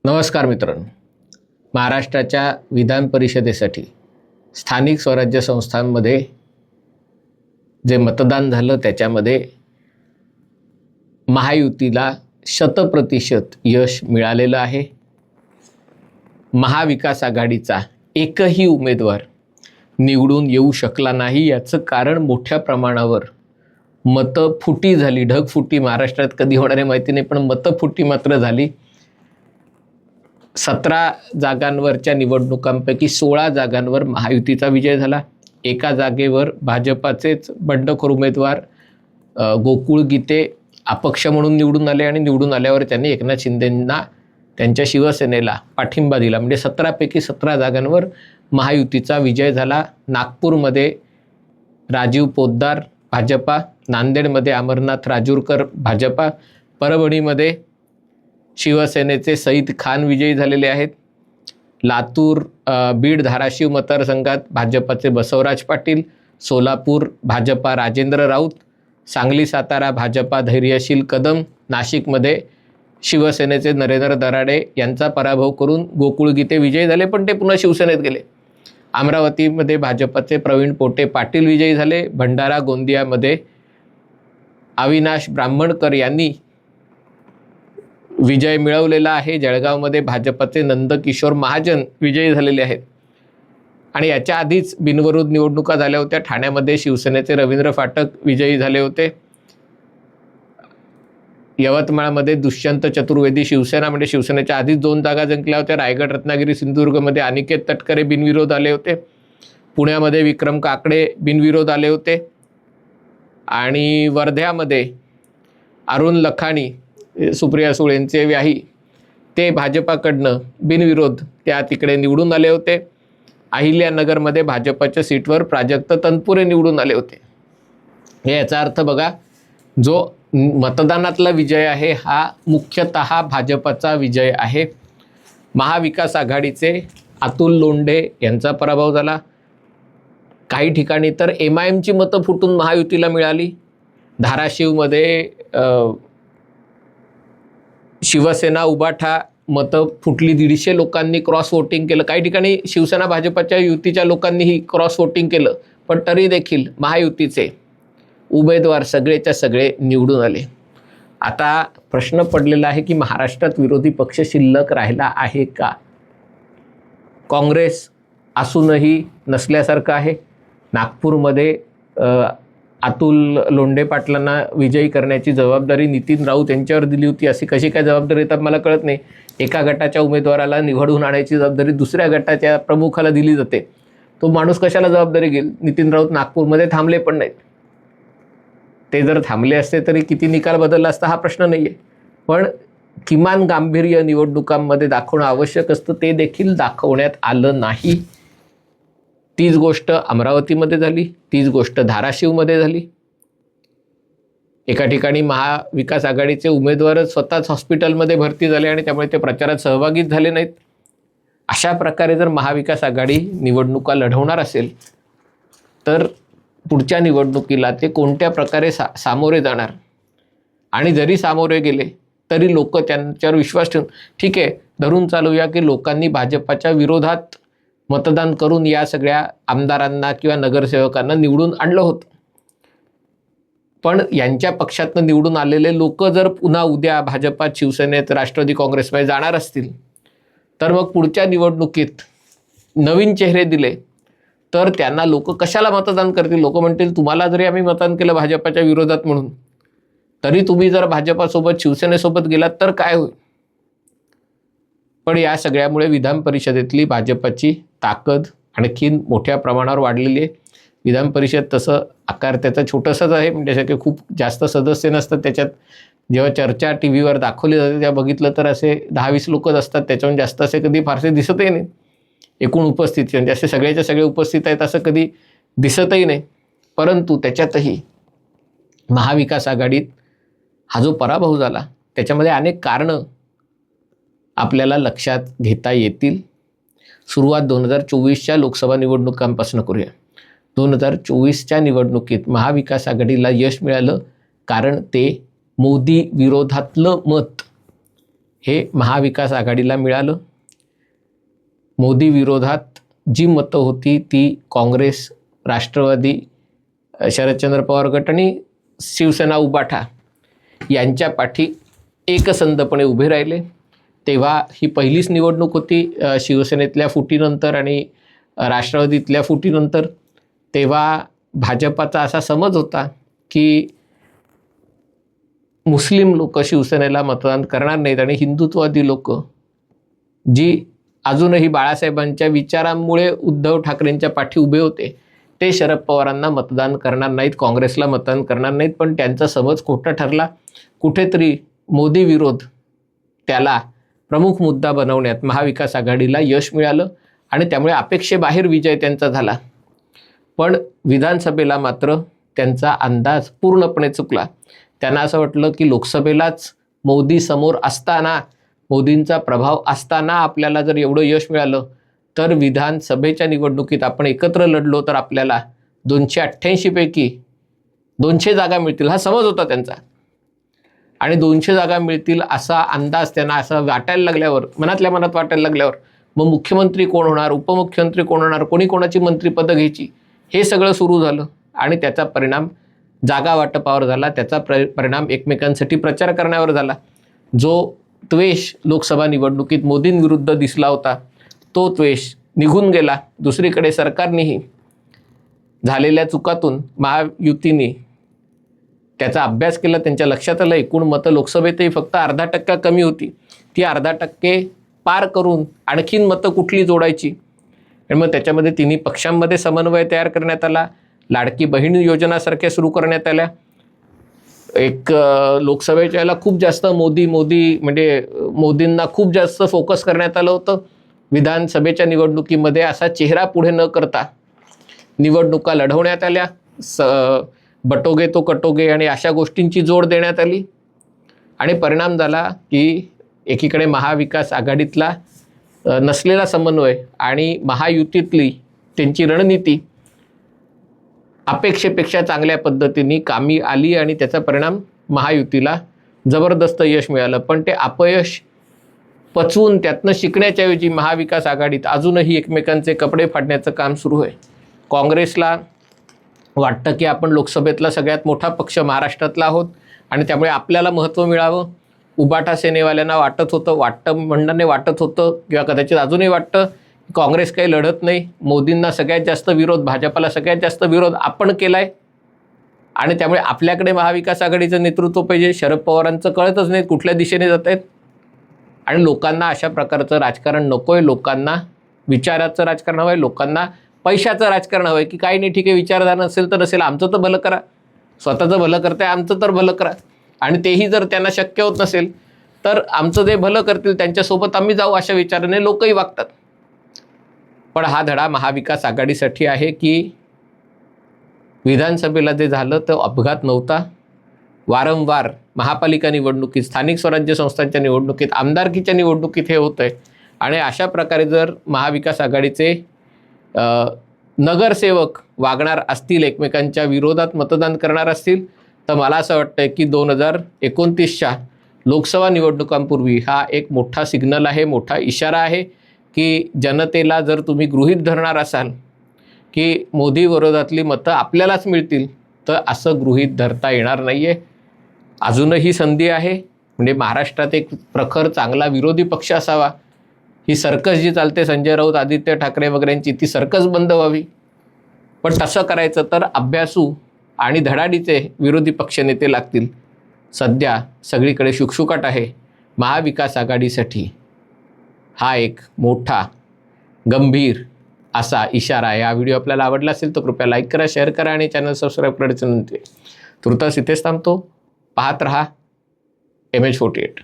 नमस्कार मित्रांनो, महाराष्ट्राच्या विधान परिषदेसाठी स्थानिक स्वराज्य संस्थांमध्ये जे मतदान झालं त्याच्यामध्ये महायुतीला 100% यश मिळालेलं आहे. महाविकास आघाडीचा एकही उमेदवार निवडून येऊ शकला नाही. याचं कारण मोठ्या प्रमाणावर मतफुटी झाली. ढगफुटी महाराष्ट्रात कधी होणार आहे माहिती नाही, पण मतफुटी मात्र झाली. 17 जागांवरच्या निवडणुकांपैकी 16 जागांवर महायुतीचा विजय झाला. एका जागेवर भाजपाचेच बंडखोर उमेदवार गोकुळ गीते अपक्ष म्हणून निवडून आले आणि निवडून आल्यावर त्यांनी एकनाथ शिंदेंना त्यांच्या शिवसेनेला पाठिंबा दिला. म्हणजे 17 पैकी 17 जागांवर महायुतीचा विजय झाला. नागपूरमध्ये राजीव पोद्दार भाजपा, नांदेडमध्ये अमरनाथ राजूरकर भाजपा, परभणीमध्ये शिवसेनेचे सईद खान विजयी झालेले आहेत. लातूर, बीड, धाराशिव मतदारसंघात भाजपाचे बसवराज पाटील, सोलापूर भाजपा राजेंद्र राऊत, सांगली सातारा भाजपा धैर्यशील कदम, नाशिकमध्ये शिवसेनेचे नरेंद्र दराडे यांचा पराभव करून गोकुळ गीते विजयी झाले, पण ते पुन्हा शिवसेनेत गेले. अमरावतीमध्ये भाजपाचे प्रवीण पोटे पाटील विजयी झाले. भंडारा गोंदियामध्ये अविनाश ब्राह्मणकर यांनी विजय मिळवलेला आहे. जळगावमध्ये भाजपचे नंदकिशोर महाजन विजयी झालेले आहेत. आणि याच्या आधीच बिनविरोध निवडणुका झाल्या होत्या. ठाण्यामध्ये शिवसेनेचे रवींद्र फाटक विजयी झाले होते. यवतमाळमध्ये दुष्यंत चतुर्वेदी शिवसेना म्हणजे शिवसेनेच्या आधीच 2 जागा जिंकल्या होत्या. रायगड, रत्नागिरी, सिंधुदुर्गमध्ये अनिकेत तटकरे बिनविरोध आले होते. पुण्यामध्ये विक्रम काकडे बिनविरोध आले होते. आणि वर्ध्यामध्ये अरुण लखानी, सुप्रिया सुळेंचे व्याही, ते भाजपाकडनं बिनविरोध त्या तिकडे निवडून आले होते. अहिल्यानगरमध्ये भाजपाच्या सीटवर प्राजक्त तनपुरे निवडून आले होते. याचा अर्थ बघा, जो मतदानातला विजय आहे हा मुख्यतः भाजपाचा विजय आहे. महाविकास आघाडीचे अतुल लोंढे यांचा पराभव झाला. काही ठिकाणी तर MIMची मतं फुटून महायुतीला मिळाली. धाराशिवमध्ये शिवसेना उबाठा मतं फुटली. 150 लोकांनी क्रॉस वोटिंग केलं. काही ठिकाणी शिवसेना भाजपाच्या युतीच्या लोकांनीही क्रॉस वोटिंग केलं, पण तरी देखील महायुतीचे उमेदवार सगळेच्या सगळे निवडून आले. आता प्रश्न पडलेला आहे की महाराष्ट्रात विरोधी पक्ष शिल्लक राहिला आहे का? काँग्रेस असूनही नसल्यासारखं आहे. नागपूरमध्ये अतुल लोंढे पाटलांना विजयी करण्याची जबाबदारी नितीन राऊत यांच्यावर दिली होती. अशी कशी काय जबाबदारी येतात मला कळत नाही. एका गटाच्या उमेदवाराला निवडून आणायची जबाबदारी दुसऱ्या गटाच्या प्रमुखाला दिली जाते. तो माणूस कशाला जबाबदारी घेईल? नितीन राऊत नागपूरमध्ये थांबले पण नाहीत. ते जर थांबले असते तरी किती निकाल बदलला असता हा प्रश्न नाही आहे, पण किमान गांभीर्य निवडणुकांमध्ये दाखवणं आवश्यक असतं, ते देखील दाखवण्यात आलं नाही. तीच गोष्ट अमरावतीमध्ये झाली, तीच गोष्ट धाराशिवमध्ये झाली. एका ठिकाणी महाविकास आघाडीचे उमेदवारच स्वतःच हॉस्पिटलमध्ये भरती झाले आणि त्यामुळे ते प्रचारात सहभागीच झाले नाहीत. अशा प्रकारे जर महाविकास आघाडी निवडणुका लढवणार असेल तर पुढच्या निवडणुकीला ते कोणत्या प्रकारे सामोरे जाणार? आणि जरी सामोरे गेले तरी लोक त्यांच्यावर विश्वास ठेवून ठीक आहे धरून चालूया की लोकांनी भाजपाच्या विरोधात मतदान करून या सगळ्या आमदारांना किंवा नगरसेवकांना निवडून आणलं होतं, पण यांच्या पक्षातनं निवडून आलेले लोक जर पुन्हा उद्या भाजपात, शिवसेनेत, राष्ट्रवादी काँग्रेसमध्ये जाणार असतील तर मग पुढच्या निवडणुकीत नवीन चेहरे दिले तर त्यांना लोक कशाला मतदान करतील? लोक म्हणतील तुम्हाला जरी आम्ही मतदान केलं भाजपाच्या विरोधात म्हणून, तरी तुम्ही जर भाजपासोबत, शिवसेनेसोबत गेलात तर काय होईल? पण या सगळ्यामुळे विधान परिषदेतली भाजपाची ताकद आणखीन मोठ्या प्रमाणावर वाढलेली आहे. विधान परिषद तसं आकार त्याचा छोटासाच आहे, म्हणजे असे काही खूप जास्त सदस्य नसतात त्याच्यात. जेव्हा चर्चा टी व्हीवर दाखवली जाते तेव्हा बघितलं तर असे 10-20 लोकच असतात, त्याच्याहून जास्त असे कधी फारसे दिसतही नाही. एकूण उपस्थिती म्हणजे असे सगळेच्या सगळे उपस्थित आहेत असं कधी दिसतही नाही. परंतु त्याच्यातही महाविकास आघाडीत हा जो पराभव झाला त्याच्यामध्ये अनेक कारणं आपल्याला लक्षात घेता येतील. सुरुवात 2024च्या लोकसभा निवडणुकांपासून करूया. 2024च्या निवडणुकीत महाविकास आघाडीला यश मिळालं, कारण ते मोदी विरोधातलं मत हे महाविकास आघाडीला मिळालं. मोदी विरोधात जी मतं होती ती काँग्रेस, राष्ट्रवादी, शरदचंद्र पवार गट आणि शिवसेना उबाठा यांच्या पाठी एकसंधपणे उभे राहिले. तेव्हा ही पहिलीच निवडणूक होती शिवसेनेतल्या फुटीनंतर आणि राष्ट्रवादीतल्या फुटीनंतर. तेव्हा भाजपाचा असा समज होता की मुस्लिम लोक शिवसेनेला मतदान करणार नाहीत आणि हिंदुत्ववादी लोक जी अजूनही बाळासाहेबांच्या विचारांमुळे उद्धव ठाकरेंच्या पाठी उभे होते ते शरद पवारांना मतदान करणार नाहीत, काँग्रेसला मतदान करणार नाहीत. पण त्यांचा समज खोटा ठरला. कुठेतरी मोदी विरोध त्याला प्रमुख मुद्दा बनवण्यात महाविकास आघाडीला यश मिळालं आणि त्यामुळे अपेक्षेबाहेर विजय त्यांचा झाला. पण विधानसभेला मात्र त्यांचा अंदाज पूर्णपणे चुकला. त्यांना असं वाटलं की लोकसभेलाच मोदी समोर असताना, मोदींचा प्रभाव असताना आपल्याला जर एवढं यश मिळालं तर विधानसभेच्या निवडणुकीत आपण एकत्र लढलो तर आपल्याला 288 पैकी 200 जागा मिळतील हा समज होता त्यांचा. आणि 200 जागा मिळतील असा अंदाज त्यांना असा वाटायला लागल्यावर, मनातल्या मनात वाटायला लागल्यावर मग मुख्यमंत्री कोण होणार, उपमुख्यमंत्री कोण होणार, कोणी कोणाची मंत्रिपदं घ्यायची, हे सगळं सुरू झालं. आणि त्याचा परिणाम जागा वाटपावर झाला, त्याचा परिणाम एकमेकांसाठी प्रचार करण्यावर झाला. जो द्वेष लोकसभा निवडणुकीत मोदींविरुद्ध दिसला होता तो द्वेष निघून गेला. दुसरीकडे सरकारनेही झालेल्या चुकातून महायुतीने त्याचा अभ्यास केला. त्यांच्या लक्षात आलं एकूण मतं लोकसभेतही फक्त 0.5% कमी होती. ती 0.5% पार करून आणखीन मतं कुठली जोडायची. आणि मग त्याच्यामध्ये तिन्ही पक्षांमध्ये समन्वय तयार करण्यात आला. लाडकी बहीण योजनासारख्या सुरू करण्यात आल्या. एक लोकसभेच्या याला खूप जास्त मोदी म्हणजे मोदींना खूप जास्त फोकस करण्यात आलं होतं. विधानसभेच्या निवडणुकीमध्ये असा चेहरा पुढे न करता निवडणुका लढवण्यात आल्या. बटोगे तो कटोगे आणि अशा गोष्टींची जोड देण्यात आली. आणि परिणाम झाला की एकीकडे महाविकास आघाडीतला नसलेला समन्वय आणि महायुतीतली त्यांची रणनीती अपेक्षेपेक्षा चांगल्या पद्धतीने कामी आली आणि त्याचा परिणाम महायुतीला जबरदस्त यश मिळालं. पण ते अपयश पचवून त्यातनं शिकण्याच्याऐवजी महाविकास आघाडीत अजूनही एकमेकांचे कपडे फाडण्याचं काम सुरू आहे. काँग्रेसला वाटतं की आपण लोकसभेतला सगळ्यात मोठा पक्ष महाराष्ट्रातला आहोत आणि त्यामुळे आपल्याला महत्त्व मिळावं. उबाठा सेनेवाल्यांना वाटत होतं किंवा कदाचित अजूनही वाटतं काँग्रेस काही लढत नाही. मोदींना सगळ्यात जास्त विरोध, भाजपाला सगळ्यात जास्त विरोध आपण केला आहे आणि त्यामुळे आपल्याकडे महाविकास आघाडीचं नेतृत्व पाहिजे. शरद पवारांचं कळतच नाही कुठल्या दिशेने जात आहेत. आणि लोकांना अशा प्रकारचं राजकारण नको आहे. लोकांना विचाराचं राजकारण हवं आहे. लोकांना पैशाचं राजकारण हवं आहे की काही नाही, ठीक आहे, विचारधारा नसेल तर नसेल, आमचं तर भलं करा. स्वतःचं भलं करताय, आमचं तर भलं करा. आणि तेही जर त्यांना शक्य होत नसेल तर आमचं जे भलं करतील त्यांच्यासोबत आम्ही जाऊ, अशा विचाराने लोकही वागतात. पण हा धडा महाविकास आघाडीसाठी आहे की विधानसभेला जे झालं तो अपघात नव्हता. वारंवार महापालिका निवडणुकीत, स्थानिक स्वराज्य संस्थांच्या निवडणुकीत, आमदारकीच्या निवडणुकीत हे होतं आहे. आणि अशा प्रकारे जर महाविकास आघाडीचे नगरसेवक वागणार असतील, एकमेकांच्या विरोधात मतदान करणार असतील, तर मला असं वाटतं की 2029च्या लोकसभा निवडणुकांपूर्वी हा एक मोठा सिग्नल आहे, मोठा इशारा आहे की जनतेला जर तुम्ही गृहीत धरणार असाल की मोदी विरोधातली मतं आपल्यालाच मिळतील, तर असं गृहीत धरता येणार नाही आहे. अजूनही संधी आहे. म्हणजे महाराष्ट्रात एक प्रखर चांगला विरोधी पक्ष असावा. ही सर्कस जी चालते संजय राऊत, आदित्य ठाकरे वगैरेंची, ती सर्कस बंद व्हावी. पण तसं करायचं तर अभ्यासू आणि धडाडीचे विरोधी पक्षनेते लागतील. सध्या सगळीकडे शुकशुकाट आहे. महाविकास आघाडीसाठी हा एक मोठा गंभीर असा इशारा आहे. हा व्हिडिओ आपल्याला आवडला असेल तर कृपया लाईक करा, शेअर करा आणि चॅनल सबस्क्राईब करायचं नंतर तुर्तास इथेच थांबतो. पाहत रहा MH48.